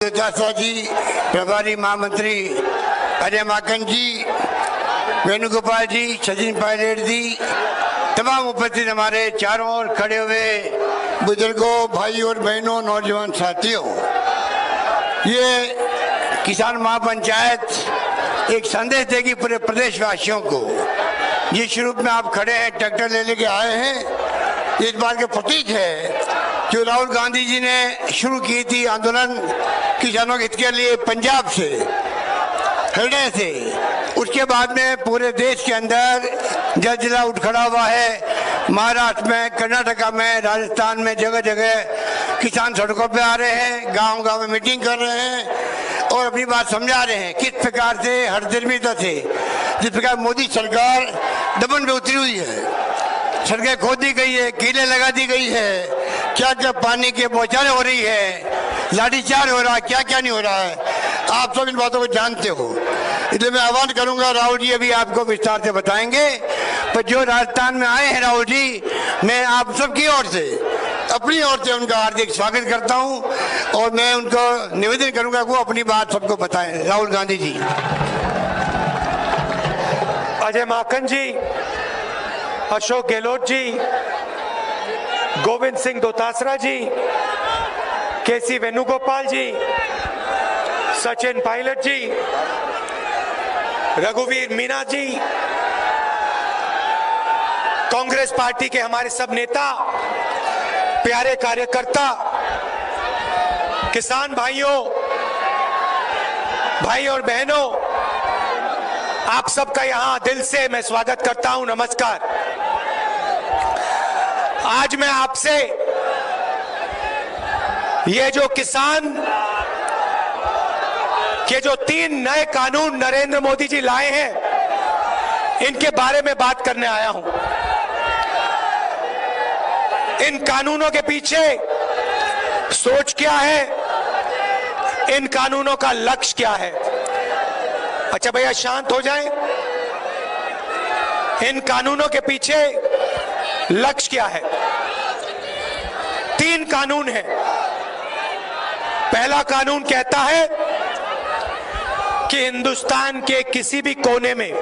चाचा जी, प्रभारी महामंत्री अजय माकन जी, वेणुगोपाल जी, सचिन पायलट जी, तमाम उपस्थित हमारे चारों ओर खड़े हुए बुजुर्गों, भाई और बहनों, नौजवान साथियों, ये किसान महापंचायत एक संदेश देगी पूरे प्रदेशवासियों को। जिस रूप में आप खड़े हैं, ट्रैक्टर ले लेके आए हैं, इस बात के प्रतीक है जो राहुल गांधी जी ने शुरू की थी आंदोलन किसानों के हित के लिए पंजाब से, हरियाणा से। उसके बाद में पूरे देश के अंदर जलजिला उठ खड़ा हुआ है। महाराष्ट्र में, कर्नाटका में, राजस्थान में जगह जगह किसान सड़कों पे आ रहे हैं, गांव गांव में मीटिंग कर रहे हैं और अपनी बात समझा रहे हैं किस प्रकार से हरदर्मिता से, जिस प्रकार मोदी सरकार दमन पे उतरी हुई है, सड़कें खोद दी गई है, कीलें लगा दी गई है, क्या क्या पानी के बौछारें हो रही है, लाठीचार्ज हो रहा है, क्या क्या नहीं हो रहा है, आप सब इन बातों को जानते हो। इसलिए मैं आह्वान करूंगा, राहुल जी अभी आपको विस्तार से बताएंगे, पर जो राजस्थान में आए हैं राहुल जी, मैं आप सबकी ओर से, अपनी ओर से उनका हार्दिक स्वागत करता हूं और मैं उनको निवेदन करूंगा वो अपनी बात सबको बताएं। राहुल गांधी जी। अजय माकन जी, अशोक गहलोत जी, गोविंद सिंह दोतासरा जी, केसी वेणुगोपाल जी, सचिन पायलट जी, रघुवीर मीना जी, कांग्रेस पार्टी के हमारे सब नेता, प्यारे कार्यकर्ता, किसान भाइयों, भाई और बहनों, आप सबका यहां दिल से मैं स्वागत करता हूं। नमस्कार। आज मैं आपसे ये जो किसान के जो 3 नए कानून नरेंद्र मोदी जी लाए हैं, इनके बारे में बात करने आया हूं। इन कानूनों के पीछे सोच क्या है, इन कानूनों का लक्ष्य क्या है। अच्छा भैया शांत हो जाएं। इन कानूनों के पीछे लक्ष्य क्या है? 3 कानून हैं। पहला कानून कहता है कि हिंदुस्तान के किसी भी कोने में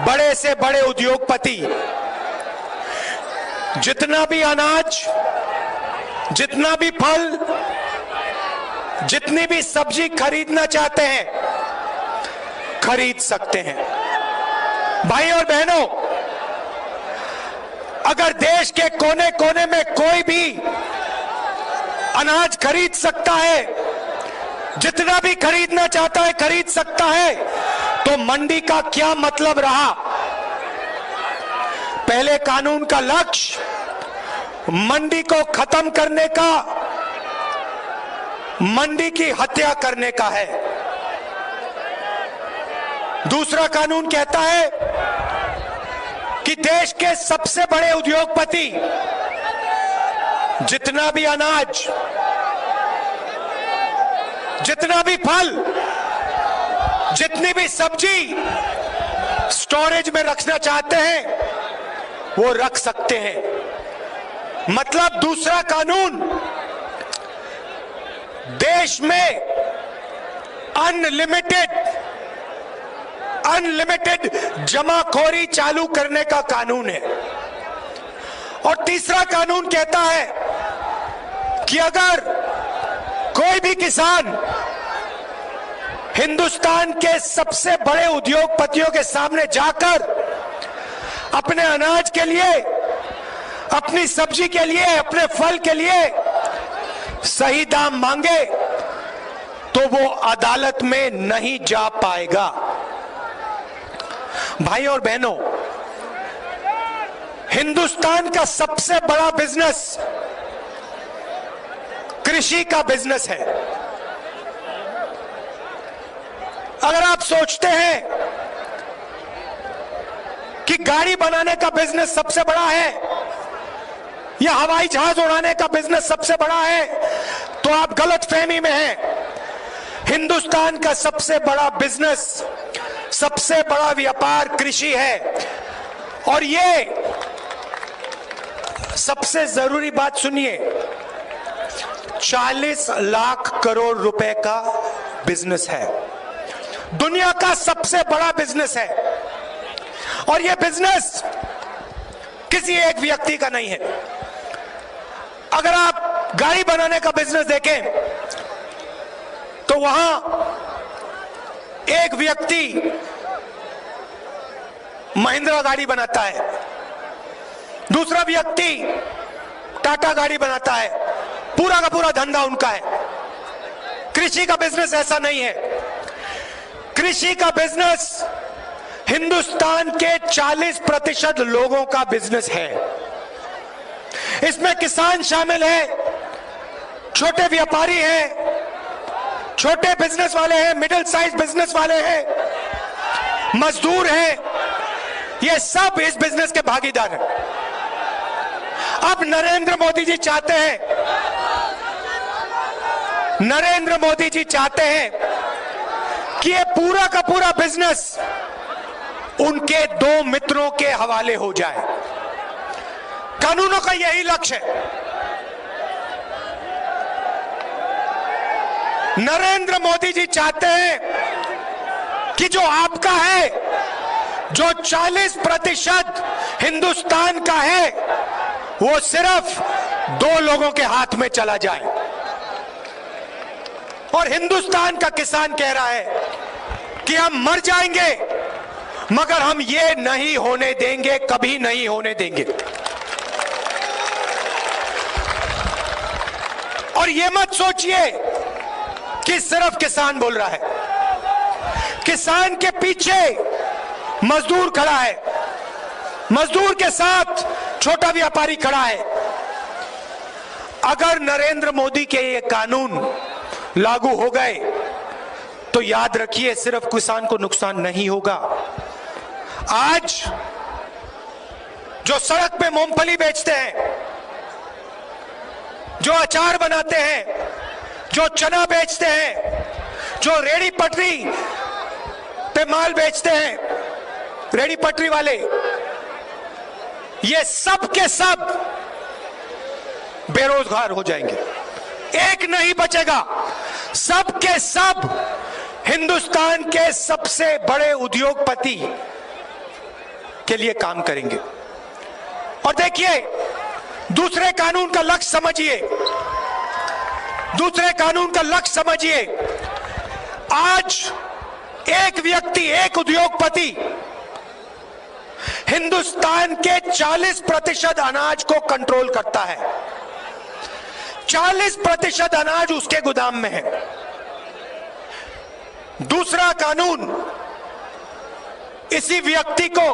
बड़े से बड़े उद्योगपति जितना भी अनाज, जितना भी फल, जितनी भी सब्जी खरीदना चाहते हैं, खरीद सकते हैं। भाई और बहनों, अगर देश के कोने कोने में कोई भी अनाज खरीद सकता है, जितना भी खरीदना चाहता है खरीद सकता है, तो मंडी का क्या मतलब रहा? पहले कानून का लक्ष्य मंडी को खत्म करने का, मंडी की हत्या करने का है। दूसरा कानून कहता है कि देश के सबसे बड़े उद्योगपति जितना भी अनाज, जितना भी फल, जितनी भी सब्जी स्टोरेज में रखना चाहते हैं, वो रख सकते हैं। मतलब दूसरा कानून देश में अनलिमिटेड जमाखोरी चालू करने का कानून है। और तीसरा कानून कहता है कि अगर कोई भी किसान हिंदुस्तान के सबसे बड़े उद्योगपतियों के सामने जाकर अपने अनाज के लिए, अपनी सब्जी के लिए, अपने फल के लिए सही दाम मांगे, तो वो अदालत में नहीं जा पाएगा। भाई और बहनों, हिंदुस्तान का सबसे बड़ा बिजनेस कृषि का बिजनेस है। अगर आप सोचते हैं कि गाड़ी बनाने का बिजनेस सबसे बड़ा है या हवाई जहाज उड़ाने का बिजनेस सबसे बड़ा है, तो आप गलतफहमी में हैं। हिंदुस्तान का सबसे बड़ा बिजनेस, सबसे बड़ा व्यापार कृषि है। और ये सबसे जरूरी बात सुनिए, 40 लाख करोड़ रुपए का बिजनेस है, दुनिया का सबसे बड़ा बिजनेस है। और यह बिजनेस किसी एक व्यक्ति का नहीं है। अगर आप गाड़ी बनाने का बिजनेस देखें तो वहां एक व्यक्ति महिंद्रा गाड़ी बनाता है, दूसरा व्यक्ति टाटा गाड़ी बनाता है, पूरा का पूरा धंधा उनका है। कृषि का बिजनेस ऐसा नहीं है। कृषि का बिजनेस हिंदुस्तान के 40% लोगों का बिजनेस है। इसमें किसान शामिल है, छोटे व्यापारी हैं, छोटे बिजनेस वाले हैं, मिडिल साइज बिजनेस वाले हैं, मजदूर हैं, ये सब इस बिजनेस के भागीदार हैं। अब नरेंद्र मोदी जी चाहते हैं, नरेंद्र मोदी जी चाहते हैं कि ये पूरा का पूरा बिजनेस उनके दो मित्रों के हवाले हो जाए। कानूनों का यही लक्ष्य है। नरेंद्र मोदी जी चाहते हैं कि जो आपका है, जो 40% हिंदुस्तान का है, वो सिर्फ दो लोगों के हाथ में चला जाए। और हिंदुस्तान का किसान कह रहा है कि हम मर जाएंगे मगर हम ये नहीं होने देंगे, कभी नहीं होने देंगे। और ये मत सोचिए कि सिर्फ किसान बोल रहा है, किसान के पीछे मजदूर खड़ा है, मजदूर के साथ छोटा व्यापारी खड़ा है। अगर नरेंद्र मोदी के ये कानून लागू हो गए तो याद रखिए सिर्फ किसान को नुकसान नहीं होगा। आज जो सड़क पे मूंगफली बेचते हैं, जो अचार बनाते हैं, जो चना बेचते हैं, जो रेड़ी पटरी पे माल बेचते हैं, रेड़ी पटरी वाले, ये सब के सब बेरोजगार हो जाएंगे, एक नहीं बचेगा। सब के सब हिंदुस्तान के सबसे बड़े उद्योगपति के लिए काम करेंगे। और देखिए, दूसरे कानून का लक्ष्य समझिए, दूसरे कानून का लक्ष्य समझिए। आज एक व्यक्ति, एक उद्योगपति हिंदुस्तान के 40% अनाज को कंट्रोल करता है। 40% अनाज उसके गोदाम में है। दूसरा कानून इसी व्यक्ति को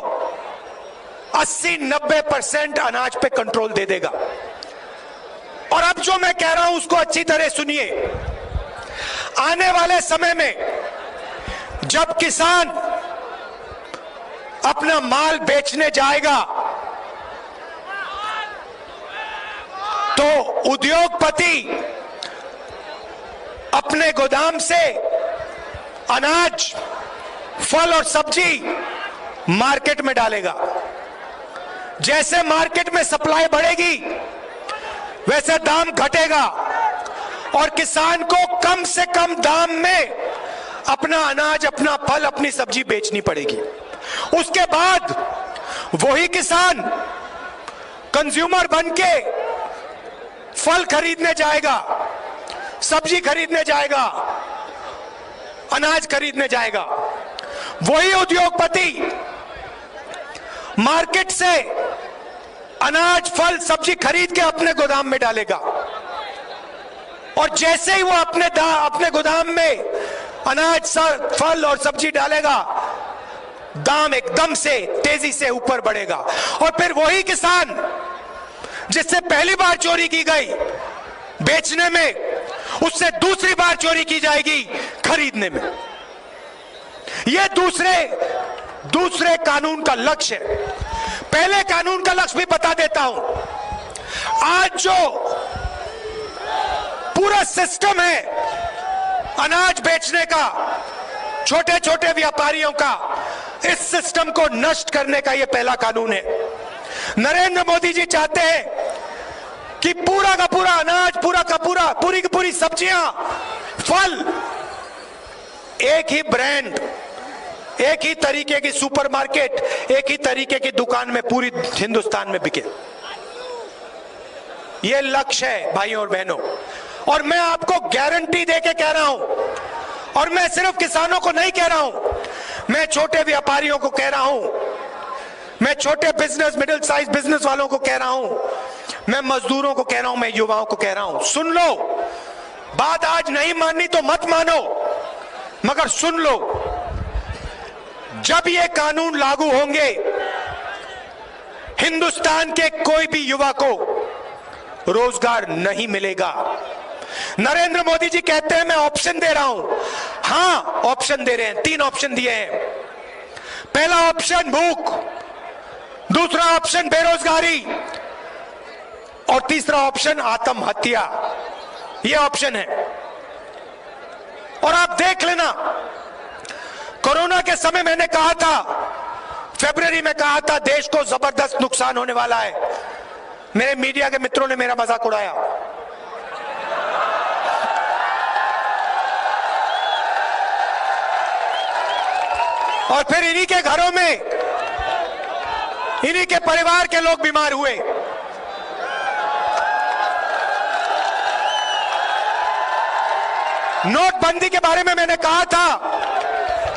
80-90% अनाज पे कंट्रोल दे देगा। और अब जो मैं कह रहा हूं उसको अच्छी तरह सुनिए। आने वाले समय में जब किसान अपना माल बेचने जाएगा तो उद्योगपति अपने गोदाम से अनाज, फल और सब्जी मार्केट में डालेगा। जैसे मार्केट में सप्लाई बढ़ेगी वैसे दाम घटेगा और किसान को कम से कम दाम में अपना अनाज, अपना फल, अपनी सब्जी बेचनी पड़ेगी। उसके बाद वही किसान कंज्यूमर बनके फल खरीदने जाएगा, सब्जी खरीदने जाएगा, अनाज खरीदने जाएगा। वही उद्योगपति मार्केट से अनाज, फल, सब्जी खरीद के अपने गोदाम में डालेगा। और जैसे ही वो अपने गोदाम में अनाज, फल और सब्जी डालेगा, दाम एकदम से तेजी से ऊपर बढ़ेगा। और फिर वही किसान जिससे पहली बार चोरी की गई बेचने में, उससे दूसरी बार चोरी की जाएगी खरीदने में। यह दूसरे कानून का लक्ष्य है। पहले कानून का लक्ष्य भी बता देता हूं। आज जो पूरा सिस्टम है अनाज बेचने का, छोटे छोटे व्यापारियों का, इस सिस्टम को नष्ट करने का यह पहला कानून है। नरेंद्र मोदी जी चाहते हैं कि पूरा का पूरा अनाज, पूरा का पूरा, पूरी की पूरी सब्जियां, फल, एक ही ब्रांड, एक ही तरीके की सुपरमार्केट, एक ही तरीके की दुकान में पूरी हिंदुस्तान में बिके। यह लक्ष्य है भाइयों और बहनों, और मैं आपको गारंटी देके कह रहा हूं, और मैं सिर्फ किसानों को नहीं कह रहा हूं, मैं छोटे व्यापारियों को कह रहा हूं, मैं छोटे बिजनेस, मिडिल साइज बिजनेस वालों को कह रहा हूं, मैं मजदूरों को कह रहा हूं, मैं युवाओं को कह रहा हूं, सुन लो। बात आज नहीं माननी तो मत मानो, मगर सुन लो, जब ये कानून लागू होंगे, हिंदुस्तान के कोई भी युवा को रोजगार नहीं मिलेगा। नरेंद्र मोदी जी कहते हैं मैं ऑप्शन दे रहा हूं। हां, ऑप्शन दे रहे हैं, 3 ऑप्शन दिए हैं। पहला ऑप्शन भूख, दूसरा ऑप्शन बेरोजगारी, और तीसरा ऑप्शन आत्महत्या। यह ऑप्शन है। और आप देख लेना, कोरोना के समय मैंने कहा था, फरवरी में कहा था, देश को जबरदस्त नुकसान होने वाला है। मेरे मीडिया के मित्रों ने मेरा मजाक उड़ाया, और फिर इन्हीं के घरों में, इन्हीं के परिवार के लोग बीमार हुए। नोटबंदी के बारे में मैंने कहा था,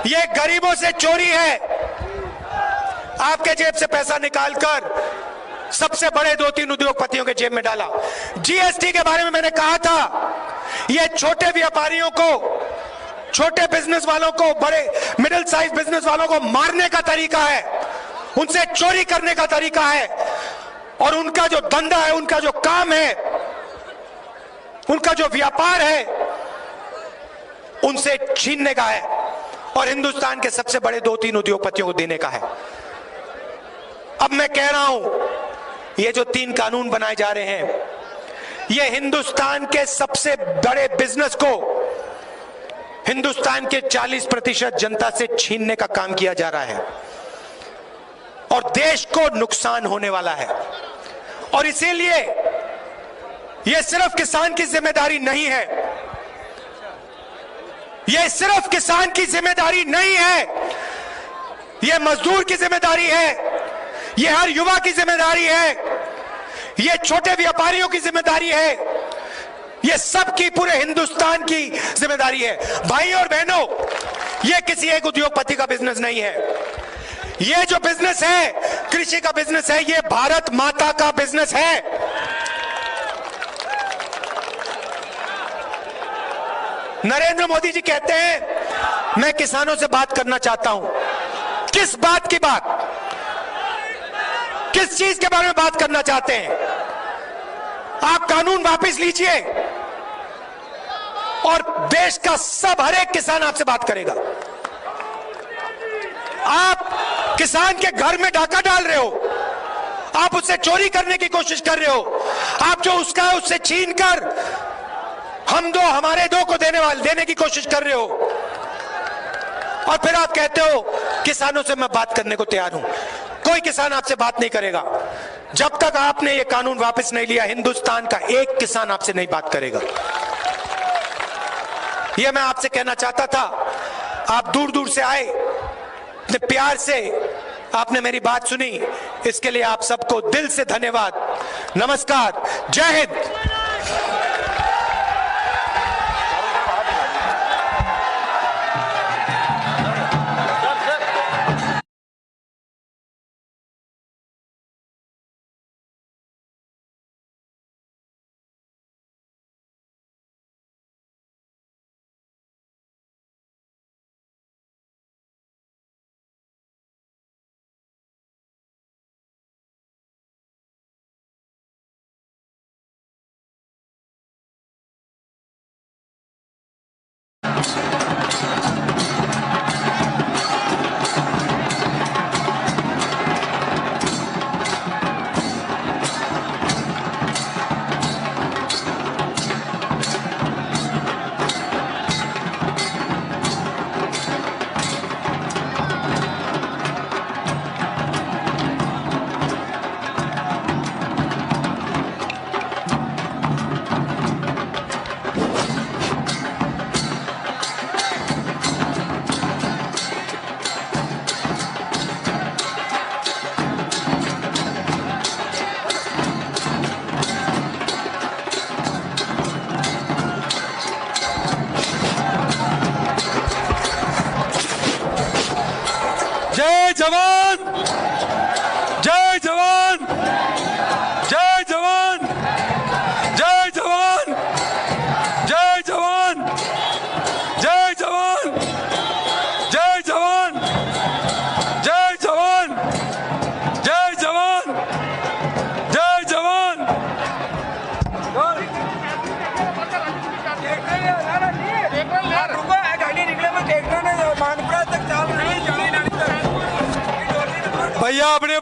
यह गरीबों से चोरी है। आपके जेब से पैसा निकालकर सबसे बड़े 2-3 उद्योगपतियों के जेब में डाला। जीएसटी के बारे में मैंने कहा था, यह छोटे व्यापारियों को, छोटे बिजनेस वालों को, बड़े मिडिल साइज बिजनेस वालों को मारने का तरीका है, उनसे चोरी करने का तरीका है, और उनका जो धंधा है, उनका जो काम है, उनका जो व्यापार है, उनसे छीनने का है, और हिंदुस्तान के सबसे बड़े 2-3 उद्योगपतियों को देने का है। अब मैं कह रहा हूं, ये जो 3 कानून बनाए जा रहे हैं, ये हिंदुस्तान के सबसे बड़े बिजनेस को, हिंदुस्तान के 40% जनता से छीनने का काम किया जा रहा है, और देश को नुकसान होने वाला है। और इसीलिए यह सिर्फ किसान की जिम्मेदारी नहीं है, यह सिर्फ किसान की जिम्मेदारी नहीं है, यह मजदूर की जिम्मेदारी है, यह हर युवा की जिम्मेदारी है, यह छोटे व्यापारियों की जिम्मेदारी है, यह सबकी, पूरे हिंदुस्तान की जिम्मेदारी है। भाई और बहनों, यह किसी एक उद्योगपति का बिजनेस नहीं है। यह जो बिजनेस है, कृषि का बिजनेस है, यह भारत माता का बिजनेस है। नरेंद्र मोदी जी कहते हैं मैं किसानों से बात करना चाहता हूं। किस बात की बात, किस चीज के बारे में बात करना चाहते हैं? आप कानून वापस लीजिए, और देश का हर एक किसान आपसे बात करेगा। आप किसान के घर में डाका डाल रहे हो, आप उससे चोरी करने की कोशिश कर रहे हो, आप जो उसका है उससे छीन कर हम दो हमारे दो को देने की कोशिश कर रहे हो, और फिर आप कहते हो किसानों से मैं बात करने को तैयार हूं। कोई किसान आपसे बात नहीं करेगा जब तक आपने ये कानून वापस नहीं लिया। हिंदुस्तान का एक किसान आपसे नहीं बात करेगा। ये मैं आपसे कहना चाहता था। आप दूर दूर से आए, इतने प्यार से आपने मेरी बात सुनी, इसके लिए आप सबको दिल से धन्यवाद। नमस्कार, जय हिंद। भैया अपने